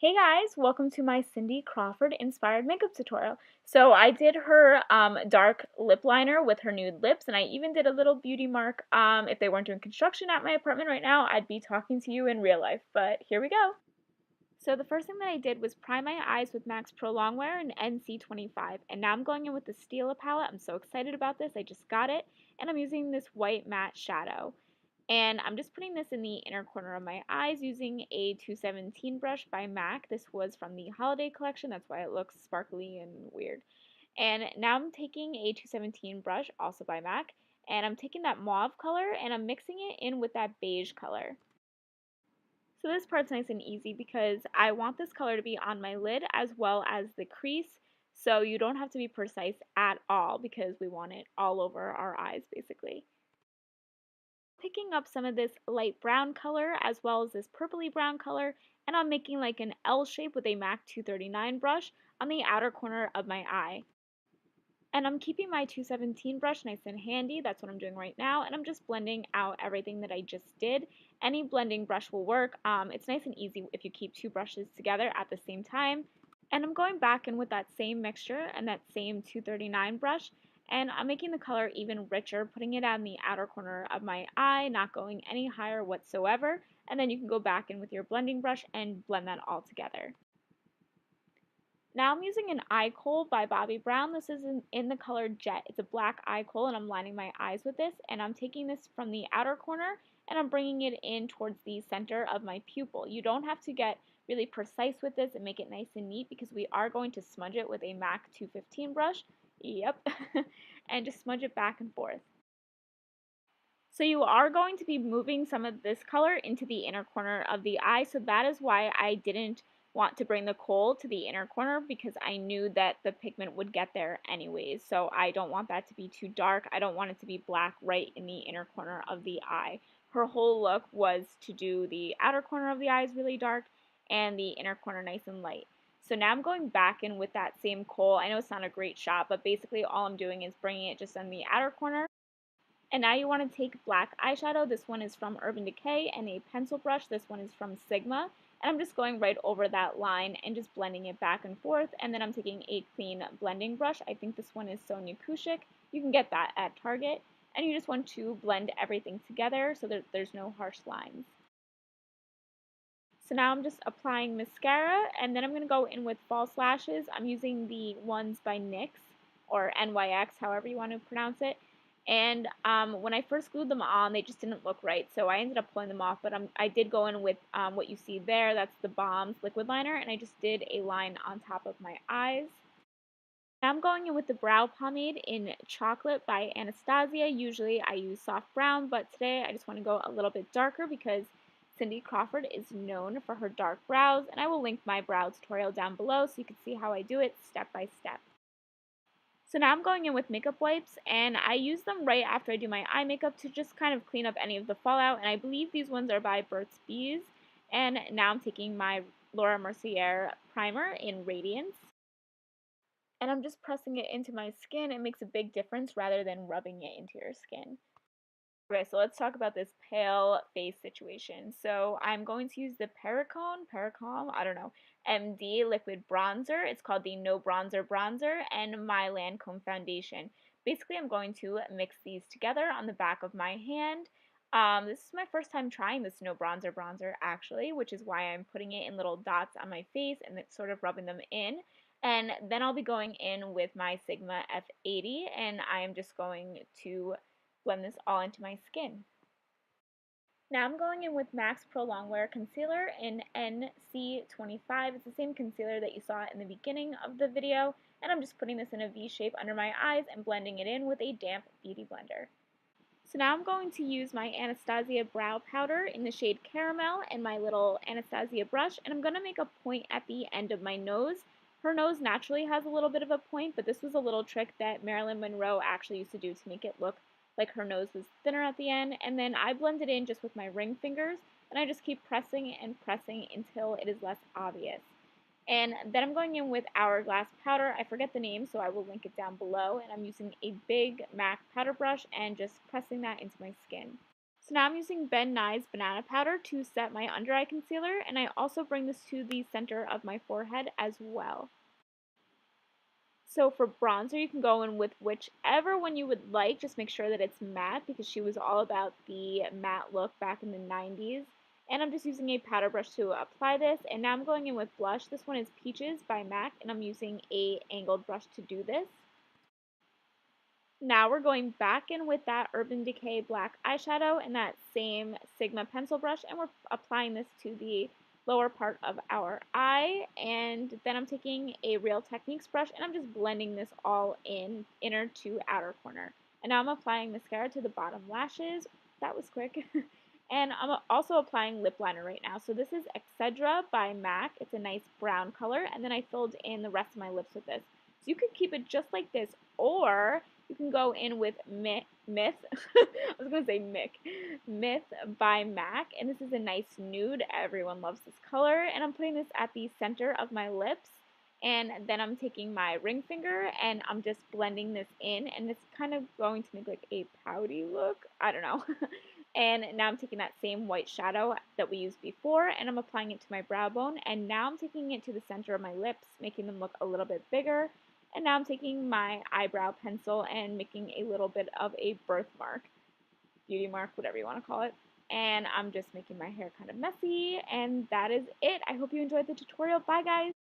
Hey guys, welcome to my Cindy Crawford inspired makeup tutorial. So I did her dark lip liner with her nude lips, and I even did a little beauty mark. If they weren't doing construction at my apartment right now, I'd be talking to you in real life, but here we go. So the first thing that I did was prime my eyes with MAC's Pro Longwear in NC25, and now I'm going in with the Stila palette. I'm so excited about this. I just got it, and I'm using this white matte shadow. And I'm just putting this in the inner corner of my eyes using a 217 brush by MAC. This was from the holiday collection, that's why it looks sparkly and weird. And now I'm taking a 217 brush, also by MAC, and I'm taking that mauve color and I'm mixing it in with that beige color. So this part's nice and easy because I want this color to be on my lid as well as the crease, so you don't have to be precise at all because we want it all over our eyes basically. Picking up some of this light brown color as well as this purpley brown color, and I'm making like an L shape with a MAC 239 brush on the outer corner of my eye. And I'm keeping my 217 brush nice and handy. That's what I'm doing right now, and I'm just blending out everything that I just did. Any blending brush will work. It's nice and easy if you keep two brushes together at the same time. And I'm going back in with that same mixture and that same 239 brush, and I'm making the color even richer, putting it on the outer corner of my eye, not going any higher whatsoever. And then you can go back in with your blending brush and blend that all together. Now I'm using an eye kohl by Bobbi Brown. This is in the color Jet. It's a black eye kohl, and I'm lining my eyes with this, and I'm taking this from the outer corner and I'm bringing it in towards the center of my pupil. You don't have to get really precise with this and make it nice and neat because we are going to smudge it with a MAC 215 brush. Yep. And just smudge it back and forth. So you are going to be moving some of this color into the inner corner of the eye, so that is why I didn't want to bring the kohl to the inner corner because I knew that the pigment would get there anyways. So I don't want that to be too dark. I don't want it to be black right in the inner corner of the eye. Her whole look was to do the outer corner of the eyes really dark and the inner corner nice and light. So now I'm going back in with that same kohl. I know it's not a great shot, but basically all I'm doing is bringing it just on the outer corner. And now you want to take black eyeshadow. This one is from Urban Decay, and a pencil brush. This one is from Sigma. And I'm just going right over that line and just blending it back and forth. And then I'm taking a clean blending brush. I think this one is Sonia Kouchik. You can get that at Target. And you just want to blend everything together so that there's no harsh lines. So now I'm just applying mascara, and then I'm going to go in with false lashes. I'm using the ones by NYX, or NYX, however you want to pronounce it. And when I first glued them on, they just didn't look right, so I ended up pulling them off. But I did go in with what you see there. That's the Balm's liquid liner, and I just did a line on top of my eyes. Now I'm going in with the brow pomade in Chocolate by Anastasia. Usually I use soft brown, but today I just want to go a little bit darker because Cindy Crawford is known for her dark brows, and I will link my brow tutorial down below so you can see how I do it step by step. So now I'm going in with makeup wipes, and I use them right after I do my eye makeup to just kind of clean up any of the fallout, and I believe these ones are by Burt's Bees. And now I'm taking my Laura Mercier primer in Radiance, and I'm just pressing it into my skin. It makes a big difference rather than rubbing it into your skin. Okay, so let's talk about this pale face situation. So I'm going to use the Perricone, I don't know, MD liquid bronzer. It's called the No Bronzer Bronzer, and my Lancome foundation. Basically, I'm going to mix these together on the back of my hand. This is my first time trying this No Bronzer Bronzer, actually, which is why I'm putting it in little dots on my face and it's sort of rubbing them in. And then I'll be going in with my Sigma F80, and I'm just going to blend this all into my skin. Now I'm going in with MAC's Pro Longwear Concealer in NC25. It's the same concealer that you saw in the beginning of the video, and I'm just putting this in a V shape under my eyes and blending it in with a damp beauty blender. So now I'm going to use my Anastasia brow powder in the shade Caramel and my little Anastasia brush, and I'm going to make a point at the end of my nose. Her nose naturally has a little bit of a point, but this was a little trick that Marilyn Monroe actually used to do to make it look like her nose was thinner at the end. And then I blend it in just with my ring fingers, and I just keep pressing and pressing until it is less obvious. And then I'm going in with Hourglass powder. I forget the name, so I will link it down below. And I'm using a big MAC powder brush and just pressing that into my skin. So now I'm using Ben Nye's banana powder to set my under eye concealer, and I also bring this to the center of my forehead as well. So for bronzer, you can go in with whichever one you would like. Just make sure that it's matte because she was all about the matte look back in the 90s. And I'm just using a powder brush to apply this. And now I'm going in with blush. This one is Peaches by MAC, and I'm using a angled brush to do this. Now we're going back in with that Urban Decay black eyeshadow and that same Sigma pencil brush, and we're applying this to the lower part of our eye. And then I'm taking a Real Techniques brush and I'm just blending this all in, inner to outer corner. And now I'm applying mascara to the bottom lashes. That was quick. And I'm also applying lip liner right now. So this is Excedra by MAC. It's a nice brown color, and then I filled in the rest of my lips with this. So you could keep it just like this, or you can go in with Myth. I was going to say Mick. Myth by MAC, and this is a nice nude. Everyone loves this color, and I'm putting this at the center of my lips. And then I'm taking my ring finger and I'm just blending this in, and it's kind of going to make like a pouty look. I don't know. And now I'm taking that same white shadow that we used before and I'm applying it to my brow bone, and now I'm taking it to the center of my lips, making them look a little bit bigger. And now I'm taking my eyebrow pencil and making a little bit of a birthmark, beauty mark, whatever you want to call it. And I'm just making my hair kind of messy, and that is it. I hope you enjoyed the tutorial. Bye guys!